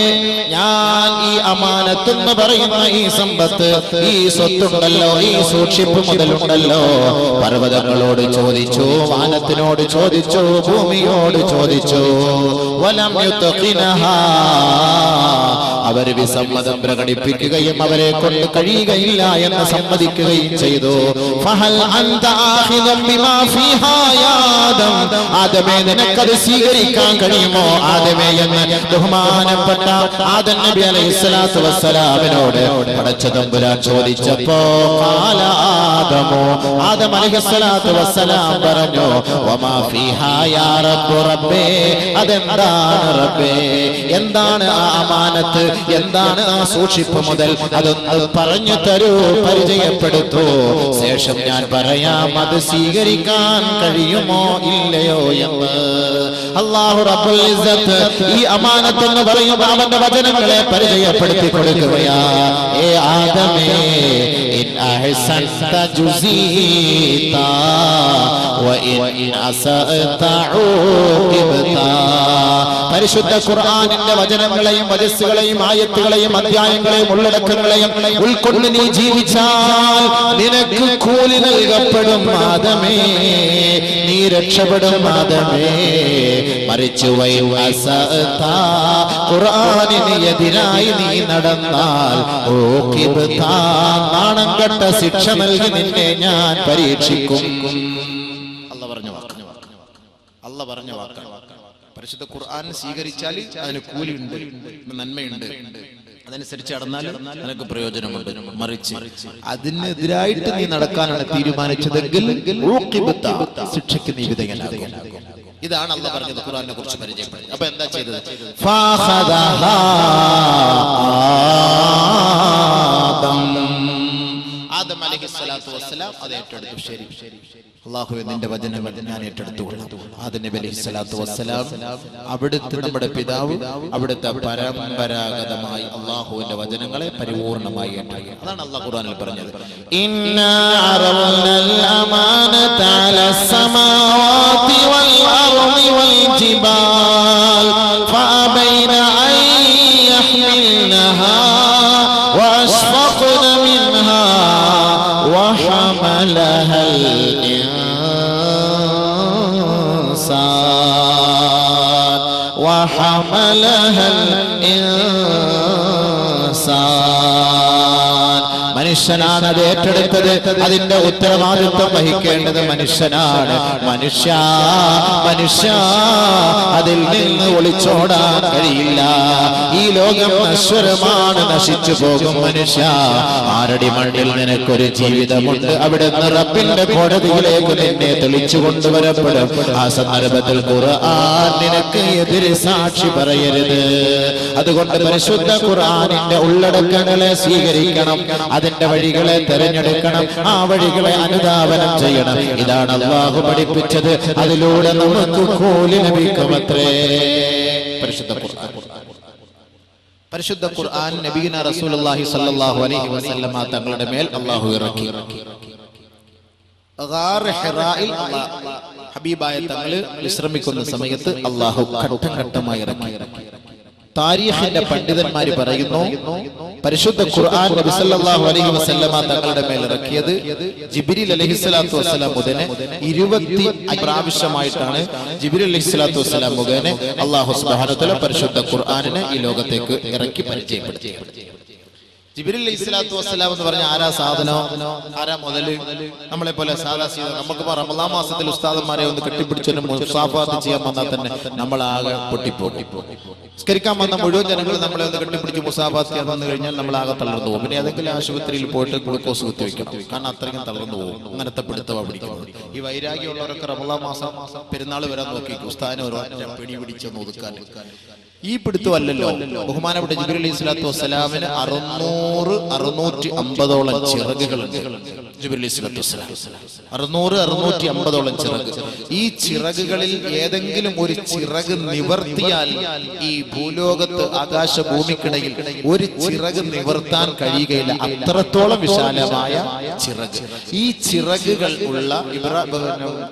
ഞാൻ ഈ അമാനത്ത് എന്ന് പറയുന്ന ഈ സമ്പത്ത്, ഈ സ്വത്തുണ്ടല്ലോ, ഈ സൂക്ഷിപ്പ് മുതലുണ്ടല്ലോ, പർവ്വതങ്ങളോട് ചോദിച്ചു, വാനത്തിനോട് ചോദിച്ചു, ഭൂമിയോട് ചോദിച്ചു. വലം യുത്ഖിനഹാ, അവർ വിസമ്മതം പ്രകടിപ്പിക്കുകയും അവരെ കൊണ്ട് കഴിയുകയില്ല എന്ന് സമ്മതിക്കുകയും ചെയ്തു. ഫഹൽ അൻത ആഖിദും ബിമാ ഫീഹാ യാ ആദം, ആദമേ, നിനക്കത് സ്വീകരിക്കാൻ കഴിയുമോ ആദമേ എന്ന് ബഹുമാനപ്പെട്ട ആദം നബി അലൈഹിസ്സലാത്തു വസ്സലാമിനോട് പടച്ച തമ്പുരാൻ ചോദിച്ചപ്പോ ഖാല ആദമു, ആദം അലൈഹിസ്സലാത്തു വസ്സലാം പറഞ്ഞു, വമാ ഫീഹാ യാ റബ്ബു, റബ്ബേ, അതെന്താണ് റബ്ബേ? എന്താണ് ആ അമാനത്ത്? എന്താണ് ആ സൂക്ഷിപ്പ് മുതൽ? അതൊന്ന് പറഞ്ഞു തരൂ, പരിചയപ്പെടുത്തൂ, ശേഷം ഞാൻ പറയാം അത് സ്വീകരിക്കാൻ കഴിയുമോ ഇല്ലയോ എന്ന്. അല്ലാഹു റബ്ബുൽ ഇസ്സത്ത് ഈ അമാനത്ത് എന്ന് പറയുമ്പോൾ അവന്റെ വചനങ്ങളെ പരിചയപ്പെടുത്തി കൊടുക്കുകയാ. ഏ ആദമേ, ഇൻ അഹ്സൻത ജുസീത വ ഇൻ അസഅത ഉഖിബത. പരിശുദ്ധ ഖുർആനിന്റെ വചനങ്ങളെയും വചസ്സുകളെയും ആയത്തുകളെയും അധ്യായങ്ങളെയും ഉള്ളടക്കങ്ങളെയും ഉൾക്കൊണ്ട് നീ ജീവിച്ചാൽ നിനക്ക് കൂലി നൽകപ്പെടും ആദമേ, നീ രക്ഷപ്പെടും ആദമേ. മറിച്ച് ഖുർആനിന് എതിരായി നീ നടന്നാൽ നാണം കെട്ട ശിക്ഷ നൽകി നിന്നെ ഞാൻ പരീക്ഷിക്കും. അല്ല പറഞ്ഞ വാക്ക്. പരിശുദ്ധ ഖുർആൻ സ്വീകരിച്ചാൽ അതിന് കൂലിയുണ്ട്, നന്മയുണ്ട്. അതനുസരിച്ച് നടന്നാൽ നിനക്ക് പ്രയോജനമുണ്ട്. മറിച്ച് അതിനെതിരായിട്ട് നീ നടക്കാനാണ് തീരുമാനിച്ചതെങ്കിൽ ശിക്ഷയ്ക്ക് നീ വിധേയനാകും. ഇതാണ് അല്ലാഹ് പറഞ്ഞത് ഖുർആനെ കുറിച്ച് പരിചയപ്പെടുത്തി. അപ്പൊ എന്താ ചെയ്തത്? ആദം അലൈഹിസ്സലാത്തു വസ്സലാം അത് ഏറ്റെടുത്തു. ശരി അല്ലാഹുവേ, നിന്റെ വചനങ്ങൾ ഞാൻ ഏറ്റെടുത്തുകൊള്ളാം. ആദം നബി അലൈഹിസ്സലാത്തു വസ്സലാം അവിടുത്തെ നമ്മുടെ പിതാവ്, അവിടുത്തെ പരമ്പരാഗതമായി അല്ലാഹുവിന്റെ വചനങ്ങളെ പരിപൂർണമായി ഏറ്റെടുത്തു. അതാണ് അല്ലാഹ് ഖുർആനിൽ പറഞ്ഞത്, ഇന്നാ അറവ്നൽ അമാനത അലസ് സമാവാതി വൽ അർളി വൽ ജിബാൽ ഫഅബൈന അൻ യഹ്മിൽനഹാ വഅശ്ഫഖ്ന മിൻഹാ الإنسان وحملها الإنسان. മനുഷ്യനാണ് അത് ഏറ്റെടുത്തത്. അതിന്റെ ഉത്തരവാദിത്വം വഹിക്കേണ്ടത് മനുഷ്യനാണ്. മനുഷ്യ അതിൽ നിന്ന് ഒളിച്ചോടാൻ കഴിയില്ല. ഈ ലോകം നശ്വരമാണ്, നശിച്ചു പോകും. മനുഷ്യ, ആരടി മണ്ണിൽ നിനക്കൊരു ജീവിതമുണ്ട്. അവിടെ നിന്ന് റബ്ബിന്റെ കോടതിയിലേക്ക് നിന്നെ തെളിച്ചു കൊണ്ടുവരപ്പെടും. ആ സന്ദർഭത്തിൽ ഖുർആൻ നിനക്ക് എതിരെ സാക്ഷി പറയരുത്. അതുകൊണ്ട് പരിശുദ്ധ ഖുർആനിന്റെ ഉള്ളടക്കങ്ങളെ സ്വീകരിക്കണം, അതിന്റെ വഴികളെ തെരഞ്ഞെടുക്കണം, ആ വഴികളെ അനുധാവനം ചെയ്യണം. ഇതാണ് അല്ലാഹു പഠിപ്പിച്ചത്. അതിലൂടെ നമുക്ക് കൂലി ലഭിക്കുമത്രേ. പരിശുദ്ധ ഖുർആൻ നബിയുന റസൂലുള്ളാഹി സ്വല്ലല്ലാഹു അലൈഹി വസല്ലമ തങ്ങളുടെ മേൽ അല്ലാഹു ഇറക്കി. ഗാർ ഹിറായിൽ ഹബീബായ തങ്ങൾ വിശ്രമിക്കുന്ന സമയത്ത് അല്ലാഹു ഘട്ടം ഘട്ടമായി ഇറക്കി. താരീഖിന്റെ പണ്ഡിതന്മാർ പറയുന്നു, പരിശുദ്ധ ഖുർആൻ നബി സല്ലല്ലാഹു അലൈഹി വസല്ലമ തങ്ങളുടെ മേൽ ഇറക്കിയത് ജിബ്രീൽ അലൈഹിസ്സലാത്തു വസ്സലാം മുഖേന 25 പ്രാവശ്യമായിട്ടാണ്. ജിബ്രീൽ അലൈഹിസ്സലാത്തു വസ്സലാം മുഖേന അല്ലാഹു സുബ്ഹാനഹു വ തആല പരിശുദ്ധ ഖുർആനിനെ ഈ ലോകത്തേക്ക് ഇറക്കി പരിചയപ്പെടുത്തി. ജിബ്രീൽ അലൈഹിസ്സലാത്തു വസ്സലാം എന്ന് പറഞ്ഞ ആരാ സാധനോ, ആരാ മുതല്? നമ്മളെ പോലെ സാധാ നമുക്ക് റമളാൻ മാസത്തിൽ ഉസ്താദന്മാരെ ഒന്ന് കെട്ടിപ്പിടിച്ചൊരു മുസാഫാത്ത് ചെയ്യാൻ വന്നാൽ തന്നെ നമ്മളാകെ പൊട്ടിപ്പോട്ടി. സ്കരിക്കാൻ വന്ന മുഴുവൻ ജനങ്ങൾ നമ്മളെ ഒന്ന് കെട്ടിപ്പിടിച്ച് മുസാഫാത്ത് ചെയ്യാൻ വന്നു കഴിഞ്ഞാൽ നമ്മളാകെ തളർന്നു പോകും. പിന്നെ ഏതെങ്കിലും ആശുപത്രിയിൽ പോയിട്ട് ഗ്ലൂക്കോസ് കുത്തിവെക്കണം, കാരണം അത്രയ്ക്കും തളർന്നു പോകും. അങ്ങനത്തെ പിടുത്തമാണ് പിടിക്കുന്നത്. ഈ വൈരാഗ്യമുള്ളവരൊക്കെ റമളാൻ മാസം പെരുന്നാൾ വരാൻ നോക്കി ഉസ്താദിനെ ഒരു പിടി പിടിച്ചൊന്ന് ഒതുക്കാൻ. ഈ പിടുത്തമല്ലല്ലോ. ബഹുമാനപ്പെട്ട ജിബ്രീൽ അലൈഹിസ്സലാത്തു വസ്സലാമിന് 650ഓളം ചിറകുകളുണ്ട്. ജിബ്രീൽ അലൈഹിസ്സലാത്തു വസ്സലാം 650ഓളം ചിറക്. ഈ ചിറകുകളിൽ ഏതെങ്കിലും ഒരു ചിറക് നിവർത്തിയാൽ ഈ ഭൂലോകത്ത് ആകാശഭൂമിക്കിടയിൽ ഒരു ചിറക് നിവർത്താൻ കഴിയുകയില്ല. അത്രത്തോളം വിശാലമായ ചിറക്. ഈ ചിറകുകൾ ഉള്ള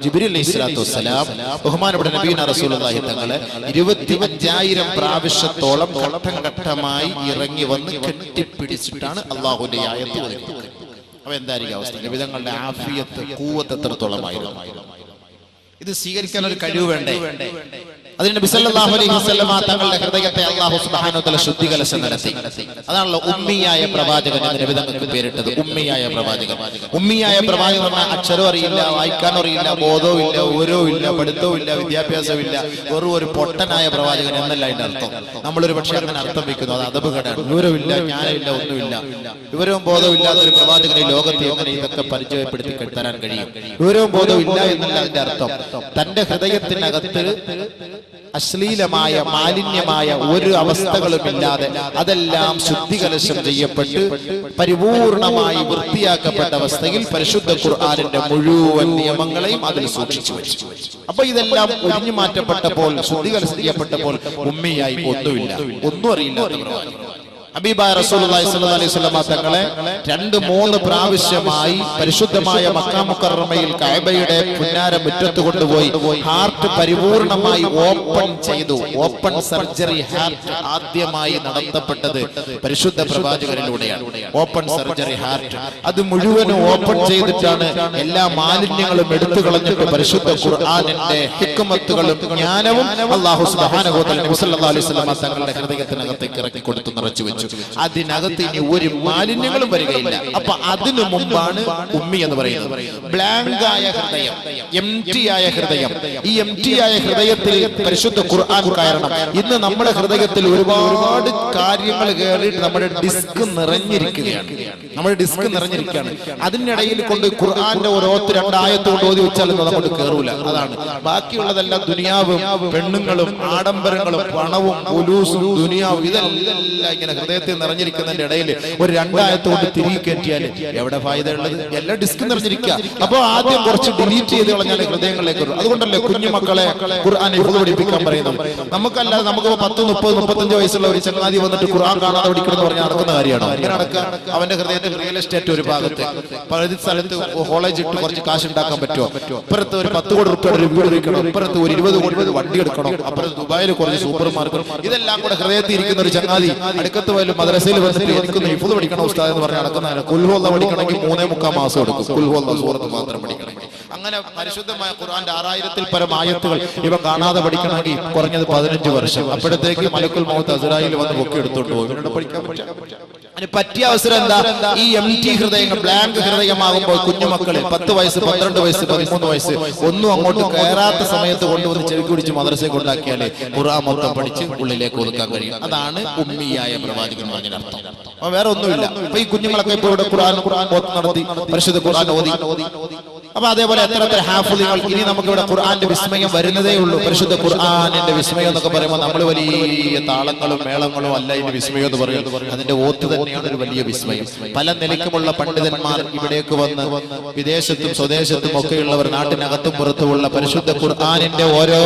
ജിബ്രീൽ അലൈഹിസ്സലാത്തു വസ്സലാം ബഹുമാനപ്പെട്ട നബിയുനാ റസൂലുള്ളാഹി തങ്ങളെ 25,000 പ്രാവശ്യത്തോളം ഘട്ടം ഘട്ടമായി ഇറങ്ങി വന്ന് കെട്ടിപ്പിടിച്ചിട്ടാണ് അള്ളാഹുവിന്റെ ആയത്ത് ഓതുന്നത്. അപ്പൊ എന്തായിരിക്കും അവസ്ഥ? നബിതങ്ങളുടെ ആഫിയത്ത് ഖുവത്ത് എത്രത്തോളമായിരുന്നു? ഇത് സ്വീകരിക്കാൻ ഒരു കഴിവ് വേണ്ടേ? അതിന് നബി സല്ലല്ലാഹു അലൈഹി വസല്ലമ തങ്ങളുടെ ഹൃദയത്തെ അല്ലാഹു സുബ്ഹാനഹു വ തആല ശുദ്ധീകരണം നടത്തി. അതാണല്ലോ ഉമ്മിയായ പ്രവാചകൻ എന്ന് നബി തങ്ങൾക്ക് പേരിട്ടത്. ഉമ്മിയായ പ്രവാചകൻ. ഉമ്മിയായ പ്രവാചകൻ പറഞ്ഞാൽ അക്ഷരം അറിയില്ല, വായിക്കാനും അറിയില്ല, ബോധവും ഇല്ല, ഓരവും ഇല്ല, പഠിത്തവും ഇല്ല, വിദ്യാഭ്യാസവും ഇല്ല, വെറും ഒരു പൊട്ടനായ പ്രവാചകൻ എന്നല്ല അതിന്റെ അർത്ഥം. നമ്മളൊരു പക്ഷേ അങ്ങനെ അർത്ഥം വെക്കുന്നു. അത് അദബുകേടാണ്. വിവരമില്ല, ജ്ഞാനമില്ല, ഒന്നുമില്ല, വിവരവും ബോധവും ഇല്ലാത്ത ഒരു പ്രവാചകനെ ഈ ലോകത്ത് എങ്ങനെ ഇതൊക്കെ പരിചയപ്പെടുത്തി തരാൻ കഴിയും? വിവരവും ബോധവും ഇല്ല എന്നല്ല അതിന്റെ അർത്ഥം. തന്റെ ഹൃദയത്തിനകത്ത് അശ്ലീലമായ മാലിന്യമായ ഒരു അവസ്ഥകളുമില്ലാതെ അതെല്ലാം ശുദ്ധികലശം ചെയ്യപ്പെട്ട് പരിപൂർണമായി വൃത്തിയാക്കപ്പെട്ട അവസ്ഥയിൽ പരിശുദ്ധ ഖുർആനിന്റെ മുഴുവൻ നിയമങ്ങളെയും അതിൽ സൂക്ഷിച്ചു വെച്ചു. അപ്പൊ ഇതെല്ലാം ഒഴിഞ്ഞു മാറ്റപ്പെട്ടപ്പോൾ, ശുദ്ധികലശം ചെയ്യപ്പെട്ടപ്പോൾ ഉമ്മിയായി ഒന്നുമില്ല, ഒന്നും അറിയില്ല. ഹബീബായ റസൂലുള്ളാഹി സ്വല്ലല്ലാഹു അലൈഹി വസല്ലം തങ്ങളെ 2-3 പ്രാവശ്യമായി പരിശുദ്ധമായ മക്ക മുക്കറമയിൽ കഅബയുടെ പുന്നാര മുറ്റത്ത് കൊണ്ടുപോയി ഹാർട്ട് പരിപൂർണമായി ഓപ്പൺ ചെയ്തു. ഓപ്പൺ സർജറി ഹാർട്ട് ആദ്യമായി നടത്തപ്പെട്ടത് പരിശുദ്ധ പ്രവാചകനിലൂടെയാണ്. ഓപ്പൺ സർജറി ഹാർട്ട് അത് മുഴുവനും ഓപ്പൺ ചെയ്തിട്ടാണ് എല്ലാ മാലിന്യങ്ങളും എടുത്തു കളഞ്ഞിട്ട് പരിശുദ്ധ ഖുർആനിന്റെ ഹിക്മത്തുകളും ജ്ഞാനവും അല്ലാഹു സുബ്ഹാനഹു വ തആല നബി സല്ലല്ലാഹു അലൈഹി വസല്ലം തങ്ങളുടെ ഹൃദയത്തിനകത്തേക്ക് ഇറക്കി കൊടുത്തു, നിറച്ചു വെച്ചു. അതിനകത്ത് ഇനി ഒരു മാലിന്യങ്ങളും വരികയില്ല. അപ്പൊ അതിനു മുമ്പാണ് ഉമ്മി എന്ന് പറയുന്നത്. ബ്ലാങ്ക് ആയ ഹൃദയം, എംപ്റ്റി ആയ ഹൃദയം. ഈ എംപ്റ്റി ആയ ഹൃദയത്തിൽ പരിശുദ്ധ ഖുർആൻ കയറണം. ഇന്ന് നമ്മുടെ ഹൃദയത്തിൽ ഒരുപാട് കാര്യങ്ങൾ കയറിയിട്ട് നമ്മുടെ ഡിസ്ക് നിറഞ്ഞിരിക്കുകയാണ്. നമ്മുടെ ഡിസ്ക് നിറഞ്ഞിരിക്കുകയാണ്. അതിനിടയിൽ കൊണ്ട് ഖുർആന്റെ ഓരോത്ത് 2 ആയത്ത് കൊണ്ട് ഓതി വെച്ചാലും നമുക്ക് കയറൂല. അതാണ് ബാക്കിയുള്ളതെല്ലാം ദുനിയാവും, പെണ്ണുങ്ങളും, ആഡംബരങ്ങളും, പണവും, പുലൂസും, ദുനിയാവും, ഇതെല്ലാം ഇങ്ങനെ ഹൃദയത്തിൽ നിറഞ്ഞിരിക്കുന്നതിന്റെ ഇടയിൽ ഒരു 2 ആയത്ത് കൊണ്ട് തിരികെ കയറ്റിയാൽ എവിടെ ഫായിദ ഉള്ളത്? എല്ലാം ഡിസ്ക് നിറഞ്ഞിരിക്കുക. അപ്പൊ ആദ്യം കുറച്ച് ഡിലീറ്റ് ചെയ്ത് കളഞ്ഞാൽ ഹൃദയങ്ങളിലേക്ക് വരും. അതുകൊണ്ടല്ലേ കുഞ്ഞുമക്കളെ ഖുർആൻ ഹിഫ്ള് പഠിപ്പിക്കാൻ പറയുന്നത്. നമുക്കല്ലാതെ നമുക്ക് 10, 30, 35 വയസ്സുള്ള ഒരു ചങ്ങാതി വന്നിട്ട് ഖുർആൻ കാണാതെ പഠിക്കണം എന്ന് പറഞ്ഞാൽ നടക്കുന്ന കാര്യമാണോ? അങ്ങനെ നടക്കുക? അവന്റെ ഹൃദയത്തിൽ റിയൽ എസ്റ്റേറ്റ് ഒരു ഭാഗത്ത്, പകുതി സ്ഥലത്ത് കോളേജ് ഇട്ട് കുറച്ച് കാശ് ഉണ്ടാക്കാൻ പറ്റുമോ? ഇപ്പുറത്ത് ഒരു 10 കോടി രൂപയുടെ ഒരു വീട് വെക്കണം, ഇപ്പുറത്ത് ഒരു 20 കോടി വണ്ടി എടുക്കണം, അപ്പുറത്ത് ദുബായിൽ കുറച്ച് സൂപ്പർ മാർക്കറ്റ്, ഇതെല്ലാം കൂടെ ഹൃദയത്തിൽ ഇരിക്കുന്ന ഒരു ചങ്ങാതി അടുക്കത്ത് പോയാലും മദ്രസയിൽ വന്നിട്ട് എനിക്കൊന്ന് ഹിഫ്ള് പഠിക്കണം ഉസ്താദ് എന്ന് പറഞ്ഞാൽ നടക്കുന്നതാണ്. ഖുൽ ഹു അല്ലാഹ് പഠിക്കണമെങ്കിൽ 3-3.5 മാസം എടുക്കും. ഖുൽ ഹു അല്ലാഹ് സൂറത്ത് മാത്രം പഠിക്കണമെങ്കിൽ അങ്ങനെ പരിശുദ്ധമായ ഖുർആന്റെ 6000-ൽ പരം ആയത്തുകൾ ഇവ കാണാതെ പഠിക്കണമെങ്കിൽ കുറഞ്ഞത് 15 വർഷം. അപ്പോഴത്തേക്ക് മലക്കുൽ മൗത്ത് അസ്രായീൽ വന്ന് പൊക്കി എടുത്തോണ്ട് പോകും. ഇവരോട് പഠിക്കാൻ അതിന് പറ്റിയ അവസരം എന്താ? ഈ എംടി ഹൃദയങ്ങൾ, ബ്ലാങ്ക് ഹൃദയമാകുമ്പോൾ കുഞ്ഞുമക്കളെ 10 വയസ്സ് 12 വയസ്സ് 13 വയസ്സ് ഒന്നും അങ്ങോട്ട് കയറാത്ത സമയത്ത് കൊണ്ടുവന്ന് ചെവിക്ക് പിടിച്ച് മദ്രസയിൽ കൊണ്ടാക്കിയാലേ ഖുർആൻ മൊത്തം പഠിച്ച് ഉള്ളിലേക്ക് ഒതുക്കാൻ കഴിയും. അതാണ് ഉമ്മിയായ പ്രവാചകൻ പറഞ്ഞ അർത്ഥം. അപ്പൊ വേറെ ഒന്നുമില്ല. അപ്പൊ ഈ കുഞ്ഞുങ്ങളൊക്കെ ഇപ്പോൾ ഇവിടെ ഖുർആൻ നടത്തി പരിശുദ്ധ ഖുർആൻ ഓതി. അപ്പൊ അതേപോലെ എത്ര ഹാഫിളുകൾ. ഇനി നമുക്ക് ഇവിടെ ഖുർആന്റെ വിസ്മയം വരുന്നതേ ഉള്ളൂ. പരിശുദ്ധ ഖുർആനിന്റെ വിസ്മയം എന്നൊക്കെ പറയുമ്പോൾ നമ്മൾ വലിയ താളങ്ങളും മേളങ്ങളും അല്ല ഇതിന്റെ വിസ്മയം എന്ന് പറയുന്നത്. അതിന്റെ ഓത്ത് തന്നെയാണ് ഒരു വലിയ വിസ്മയം. പല നിലയ്ക്കുമുള്ള പണ്ഡിതന്മാർ ഇവിടേക്ക് വന്ന് വിദേശത്തും സ്വദേശത്തും ഒക്കെയുള്ളവർ നാട്ടിനകത്തും പുറത്തുമുള്ള പരിശുദ്ധ ഖുർആനിന്റെ ഓരോ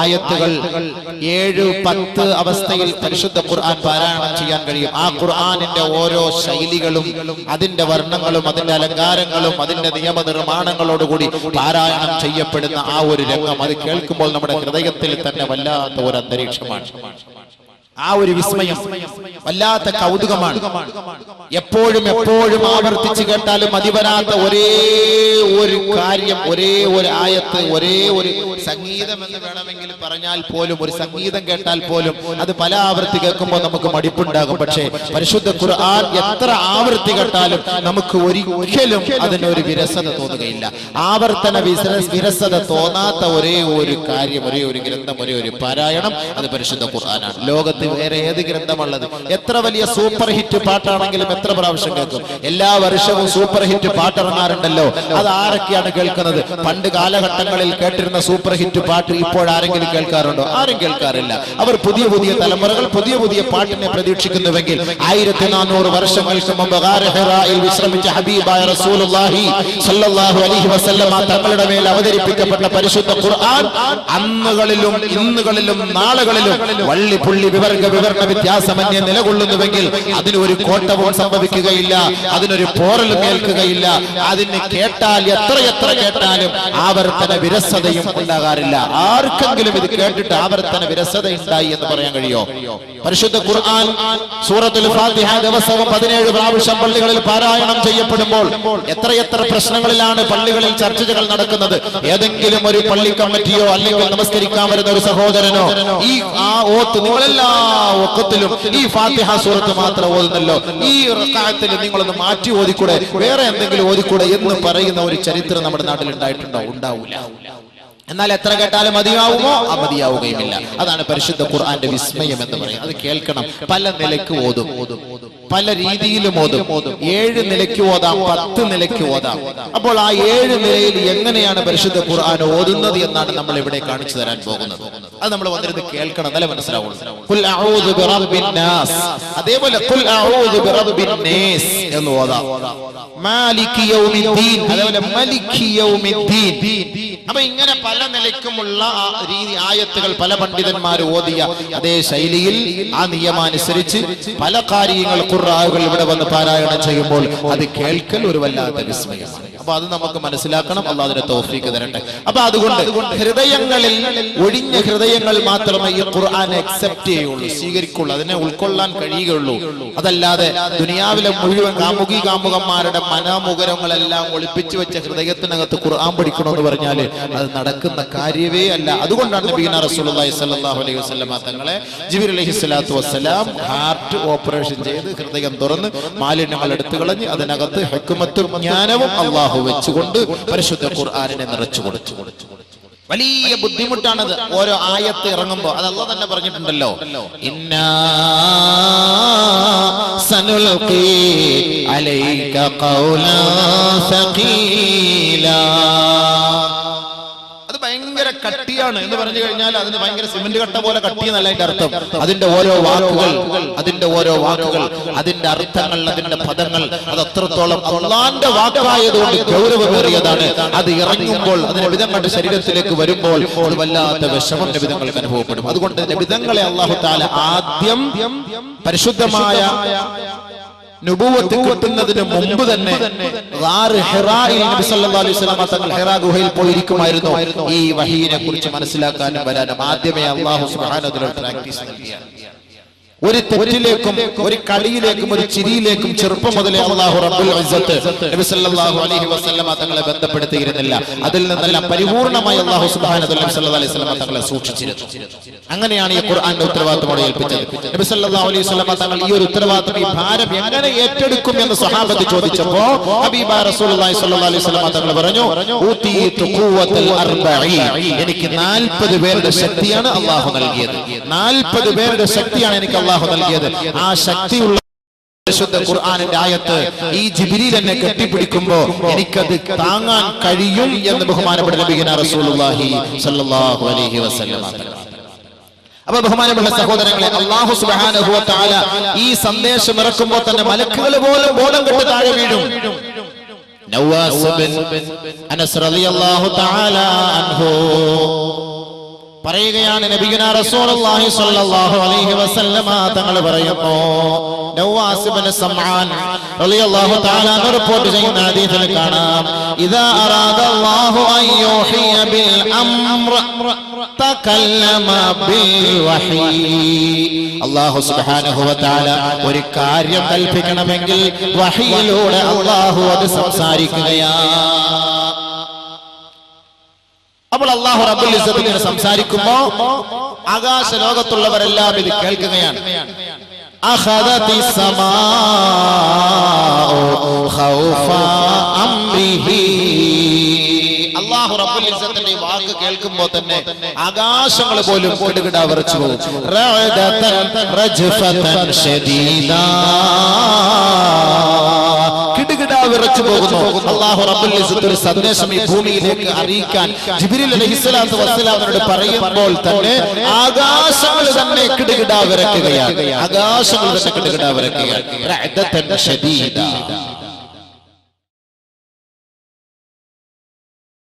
ആയത്തുകൾ 7-10 അവസ്ഥയിൽ പരിശുദ്ധ ഖുർആൻ പാരായണം ചെയ്യാൻ കഴിയും. ആ ഖുർആനിന്റെ ഓരോ ശൈലികളും അതിന്റെ വർണ്ണങ്ങളും അതിന്റെ അലങ്കാരങ്ങളും അതിന്റെ നിയമനിർമ്മാണങ്ങളോടുകൂടി പാരായണം ചെയ്യപ്പെടുന്ന ആ ഒരു രംഗം അത് കേൾക്കുമ്പോൾ നമ്മുടെ ഹൃദയത്തിൽ തന്നെ വല്ലാത്ത ഒരു അന്തരീക്ഷമാണ്. ആ ഒരു വിസ്മയം വല്ലാത്ത കൗതുകമാണ്. എപ്പോഴും ആവർത്തിച്ച് കേട്ടാലും മതിവരാത്ത ഒരേ ഒരു കാര്യം, ഒരേ ഒരു ആയത്ത്, ഒരേ ഒരു സംഗീതം എന്ന് വേണമെങ്കിൽ പറഞ്ഞാൽ പോലും, ഒരു സംഗീതം കേട്ടാൽ പോലും അത് പല ആവർത്തി കേൾക്കുമ്പോൾ നമുക്ക് മടിപ്പുണ്ടാകും. പക്ഷേ പരിശുദ്ധ ഖുർആൻ എത്ര ആവർത്തി കേട്ടാലും നമുക്ക് ഒരിക്കലും അതിനൊരു വിരസത തോന്നുകയില്ല. ആവർത്തന വിരസത തോന്നാത്ത ഒരേ ഒരു കാര്യം, ഒരേ ഒരു ഗ്രന്ഥം, ഒരേ ഒരു പാരായണം അത് പരിശുദ്ധ ഖുർആനാണ്. ലോകത്ത് വേറെ ഏത് ഗ്രന്ഥമുള്ളത്? എത്ര വലിയ സൂപ്പർ ഹിറ്റ് പാട്ടാണെങ്കിലും എത്ര പ്രാവശ്യം കേൾക്കും? എല്ലാ വർഷവും സൂപ്പർ ഹിറ്റ് പാട്ടിറങ്ങാറുണ്ടല്ലോ. അത് ആരൊക്കെയാണ് കേൾക്കുന്നത്? പണ്ട് കാലഘട്ടങ്ങളിൽ കേട്ടിരുന്ന സൂപ്പർ ഹിറ്റ് പാട്ട് ഇപ്പോൾ ആരെങ്കിലും കേൾക്കാറുണ്ടോ? ആരും കേൾക്കാറില്ല. അവർ പുതിയ തലമുറകൾ പുതിയ പാട്ടിനെ പ്രതീക്ഷിക്കുന്നുവെങ്കിൽ 1400 വർഷങ്ങൾക്ക് മുമ്പ് ഗാർ ഹിറായിൽ വിശ്രമിച്ച ഹബീബായ റസൂലുള്ളാഹി സ്വല്ലല്ലാഹു അലൈഹി വസല്ലം തങ്ങളുടെ മേൽ അവതരിപ്പിക്കപ്പെട്ട പരിശുദ്ധ ഖുർആൻ അന്നുകളിലും ഇന്നുകളിലും നാളുകളിലും വള്ളി പുള്ളി വിവരണ വ്യത്യാസമന്യേ നിലകൊള്ളുന്നുവെങ്കിൽ അതിനൊരു കോട്ടവും സംഭവിക്കുകയില്ല, അതിനൊരു പോറലും ഏൽക്കുകയില്ല. അതിന് കേട്ടാൽ എത്ര കേട്ടാലും ആവർത്തന വിരസതയും ഉണ്ടാകാറില്ല. ആർക്കെങ്കിലും ഇത് കേട്ടിട്ട് ആവർത്തന വിരസത ഉണ്ടായി എന്ന് പറയാൻ കഴിയോ? പരിശുദ്ധ ഖുർആൻ സൂറത്തുൽ ഫാത്തിഹ ദിവസവും 17 പ്രാവശ്യം പള്ളികളിൽ പാരായണം ചെയ്യപ്പെടുമ്പോൾ എത്ര പ്രശ്നങ്ങളിലാണ് പള്ളികളിൽ ചർച്ചകൾ നടക്കുന്നത്. ഏതെങ്കിലും ഒരു പള്ളി കമ്മിറ്റിയോ അല്ലെങ്കിൽ നമസ്കരിക്കാൻ വരുന്ന ഒരു സഹോദരനോ ഈ ഓത്ത് നിങ്ങളെല്ലാ ഒക്കത്തിലും ഈ ഫാത്തിഹ സൂറത്ത് മാത്രം ഓതുന്നല്ലോ, ഈ റക്അത്തിൽ നിങ്ങളൊന്ന് മാറ്റി ഓതിക്കൂടെ, വേറെ എന്തെങ്കിലും ഓതിക്കൂടെ എന്ന് പറയുന്ന ഒരു ചരിത്രം നമ്മുടെ നാട്ടിൽ ഉണ്ടായിട്ടുണ്ടോ? ഉണ്ടാവില്ല. എന്നാൽ എത്ര കേട്ടാലും മതിയാവുമോ? മതിയാവുകയുമില്ല. അതാണ് പരിശുദ്ധ ഖുർആന്റെ വിസ്മയം എന്ന് പറയുന്നത്. അത് കേൾക്കണം. പല നിലയ്ക്ക് ഓതും, പല രീതിയിലും ഓതും. 7 നിലയ്ക്ക് ഓതാം, 10 നിലയ്ക്ക് ഓതാം. അപ്പോൾ ആ 7 നിലയിൽ എങ്ങനെയാണ് പരിശുദ്ധ ഖുർആൻ ഓതുന്നത് എന്നാണ് നമ്മൾ ഇവിടെ കാണിച്ചു തരാൻ പോകുന്നത്. അത് നമ്മൾ വന്നിരുന്ന് കേൾക്കണം, നല്ല മനസ്സിലാവുള്ളൂ. ഖുൽ അഊദു ബിറബ്ബിൻ നാസ്, അതേപോലെ ഖുൽ അഊദു ബിറബ്ബിൻ നാസ് എന്ന് ഓതാം. മാലികി യൗമിദ്ദീൻ, അതേപോലെ മലികി യൗമിദ്ദീൻ. അപ്പൊ ഇങ്ങനെ പല നിലയ്ക്കുമുള്ള രീതി ആയത്തുകൾ പല പണ്ഡിതന്മാർ ഓതിയ അതേ ശൈലിയിൽ ആ നിയമമനുസരിച്ച് പല കാര്യങ്ങൾ ഖുർആനുകൾ ഇവിടെ വന്ന് പാരായണം ചെയ്യുമ്പോൾ അത് കേൾക്കൽ ഒരു വല്ലാത്ത വിസ്മയമാണ്. അപ്പൊ അത് നമുക്ക് മനസ്സിലാക്കണം. അല്ലാഹു അതിനെ തൗഫീഖ് തരട്ടെ. അപ്പൊ അതുകൊണ്ട് ഹൃദയങ്ങളിൽ, ഒഴിഞ്ഞ ഹൃദയങ്ങൾ മാത്രമേ ഈ ഖുർആൻ അക്സെപ്റ്റ് ചെയ്യുള്ളൂ, സ്വീകരിക്കുള്ളൂ, അതിനെ ഉൾക്കൊള്ളാൻ കഴിയുകയുള്ളൂ. അതല്ലാതെ ദുനിയാവിലെ മുഴുവൻ കാമുകന്മാരുടെ മനോമുഖരങ്ങളെല്ലാം ഒളിപ്പിച്ചു വെച്ച ഹൃദയത്തിനകത്ത് ഖുർആൻ പഠിക്കണമെന്ന് പറഞ്ഞാല് അത് നടക്കുന്ന കാര്യമേ അല്ല. അതുകൊണ്ടാണ് നബിയുനാ റസൂലുള്ളാഹി സ്വല്ലല്ലാഹു അലൈഹി വസല്ലം തങ്ങളെ ജിബ്രീൽ അലൈഹിസ്സലാത്തു വസ്സലാം ഹാർട്ട് ഓപ്പറേഷൻ ചെയ്ത് ഹൃദയം തുറന്ന് മാലിന്യങ്ങൾ എടുത്തു കളഞ്ഞ് അതിനകത്ത് ഹിക്മത്തും ജ്ഞാനവും അല്ലാഹു വെച്ചുകൊണ്ട് പരിശുദ്ധ ഖുർആനിനെ നിറച്ചു കൊടുത്തു. വലിയ ബുദ്ധിമുട്ടാണത്. ഓരോ ആയത്ത് ഇറങ്ങുമ്പോ അത് അല്ലാഹു തന്നെ പറഞ്ഞിട്ടുണ്ടല്ലോ, ഇന്നാ സനുൽഖി അലൈക ഖൗലൻ സഖീലാ. ഭയങ്കര കട്ടിയാണ് എന്ന് പറഞ്ഞു കഴിഞ്ഞാൽ അതിന് ഭയങ്കര സിമന്റ് കട്ട പോലെ കട്ടി എന്നല്ല അതിന്റെ അർത്ഥം. അതിന്റെ ഓരോ വാക്കുകൾ, അതിന്റെ അർത്ഥങ്ങൾ, അതിന്റെ പദങ്ങൾ അത് അത്രത്തോളം അല്ലാഹുവിന്റെ വാക്കായതുകൊണ്ട് ഗൗരവമേറിയതാണ്. അത് ഇറങ്ങുമ്പോൾ അതിന്റെ വിധങ്ങളുടെ ശരീരത്തിലേക്ക് വരുമ്പോൾ അത് വല്ലാത്ത വിഷമം നബിതങ്ങൾക്ക് അനുഭവപ്പെടും. അതുകൊണ്ട് നബിതങ്ങളെ അല്ലാഹു തആല ആദ്യം പരിശുദ്ധമായ നുബുവത്ത് കിട്ടുന്നതിന് മുമ്പ് തന്നെ ഗാർ ഹിറായിൽ നബി സല്ലല്ലാഹു അലൈഹി വസല്ലം തങ്ങൾ ഹിറാ ഗുഹയിൽ പോയിരിക്കുമായിരുന്നു. ഈ വഹീനെ കുറിച്ച് മനസ്സിലാക്കാനും വരാനും ആദ്യമേ അല്ലാഹു സുബ്ഹാനഹു വ തആല പ്രാക്ടീസ് നൽകിയാണ്. ഒരു തെറ്റിലേക്കും ഒരു കളിയിലേക്കും ഒരു ചിരിയിലേക്കും ചെറുപ്പം മുതലേ അല്ലാഹു റബ്ബുൽ ഇസ്സത്ത് നബി സല്ലല്ലാഹു അലൈഹി വസല്ലമ തങ്ങളെ ബന്ധപ്പെടുത്തിയിരുന്നില്ല. അതിൽ നിന്നെല്ലാം പരിപൂർണമായി അല്ലാഹു സുബ്ഹാനഹു വ തആല സല്ലല്ലാഹു അലൈഹി വസല്ലമ തങ്ങളെ സൂക്ഷിച്ചിരുന്നു. അങ്ങനെയാണ് ഈ ഖുർആന്റെ ഉത്തരവാദിത്തം ഏൽപ്പിച്ചത്. നബി സല്ലല്ലാഹു അലൈഹി വസല്ലമ തങ്ങൾ ഈ ഒരു ഉത്തരവാദിത്തം, ഈ ഭാരം എങ്ങനെ ഏറ്റെടുക്കും എന്ന് സ്വഹാബത്ത് ചോദിച്ചപ്പോൾ ഹബീബായ റസൂലുള്ളാഹി സ്വല്ലല്ലാഹു അലൈഹി വസല്ലമ തങ്ങൾ പറഞ്ഞു, ഊതീതു ഖുവ്വത്തുൽ അർബഈൻ, എനിക്ക് 40 പേരുടെ ശക്തിയാണ് അല്ലാഹു നൽകിയത്. 40 പേരുടെ ശക്തിയാണ് എനിക്ക് അല്ലാഹു നൽകിയത്. ആ ശക്തിയുള്ള പരിശുദ്ധ ഖുർആനിന്റെ ആയത്ത് ഈ ജിബ്രീൽ എന്നെ കെട്ടിപ്പിടിക്കുമ്പോ എനിക്കത് താങ്ങാൻ കഴിയും എന്ന് ബഹുമാനപ്പെട്ട നബിയുനാ റസൂലുള്ളാഹി സ്വല്ലല്ലാഹു അലൈഹി വസല്ലം. അപ്പൊ ബഹുമാനമുള്ള സഹോദരങ്ങളെ, അല്ലാഹു സുബ്ഹാനഹു വ തആല ഈ സന്ദേശം ഇറക്കുമ്പോൾ തന്നെ മലക്കുകൾ പോലും ബോധം കെട്ട് താഴെ വീഴും. നവാസ് ബിൻ അനസ് റളിയല്ലാഹു തആല അൻഹു പറയുകയാണ്, നബിയുനാ റസൂലുള്ളാഹി സ്വല്ലല്ലാഹു അലൈഹി വസല്ലമ തങ്ങൾ പറയുന്നു, നവാസ് ഇബ്നു സമആൻ റളിയല്ലാഹു തആല റിപ്പോർട്ട് ചെയ്യുന്ന ഹദീസിൽ കാണാം, ഇദാ അറാദല്ലാഹു അൻ യൂഹിയ ബിൽ അംർ തകല്ലമ ബിൽ വഹീ. അല്ലാഹു സുബ്ഹാനഹു വ തആല ഒരു കാര്യം കൽപ്പിക്കണമെങ്കിൽ വഹീയിലൂടെ അല്ലാഹു അത് സംസാരിക്കുകയാണ്. അപ്പോൾ അല്ലാഹു റബ്ബുൽ ഇസ്സത്ത് ഇങ്ങനെ സംസാരിക്കുമ്പോ ആകാശ ലോകത്തുള്ളവരെല്ലാം ഇത് കേൾക്കുകയാണ്. അഖദതിസ് സമാഉ ഖൗഫ അംരിഹി. അല്ലാഹു റബ്ബുൽ ഇസ്സത്തിന്റെ ഈ വാക്ക് കേൾക്കുമ്പോൾ തന്നെ ആകാശങ്ങൾ പോലും കിടുകിട വിറച്ചു പോകും. റഅദതൻ റജ്ഫതൻ ശദീദാ, കിടുകിട വിറച്ചു പോകുന്നു. അല്ലാഹു റബ്ബുൽ ഇസ്സത്ത് ഒരു സന്ദേശം ഈ ഭൂമിയിലേക്ക് അറിയിക്കാൻ ജിബ്രീൽ അലൈഹിസ്സലാത്തു വസ്സലാമിനോട് പറയുമ്പോൾ തന്നെ ആകാശങ്ങൾ തന്നെ കിടുകിട വിറക്കുകയാണ്. ആകാശങ്ങൾ തന്നെ കിടുകിട വിറക്കുകയാണ്. റഅദതൻ ശദീദാ,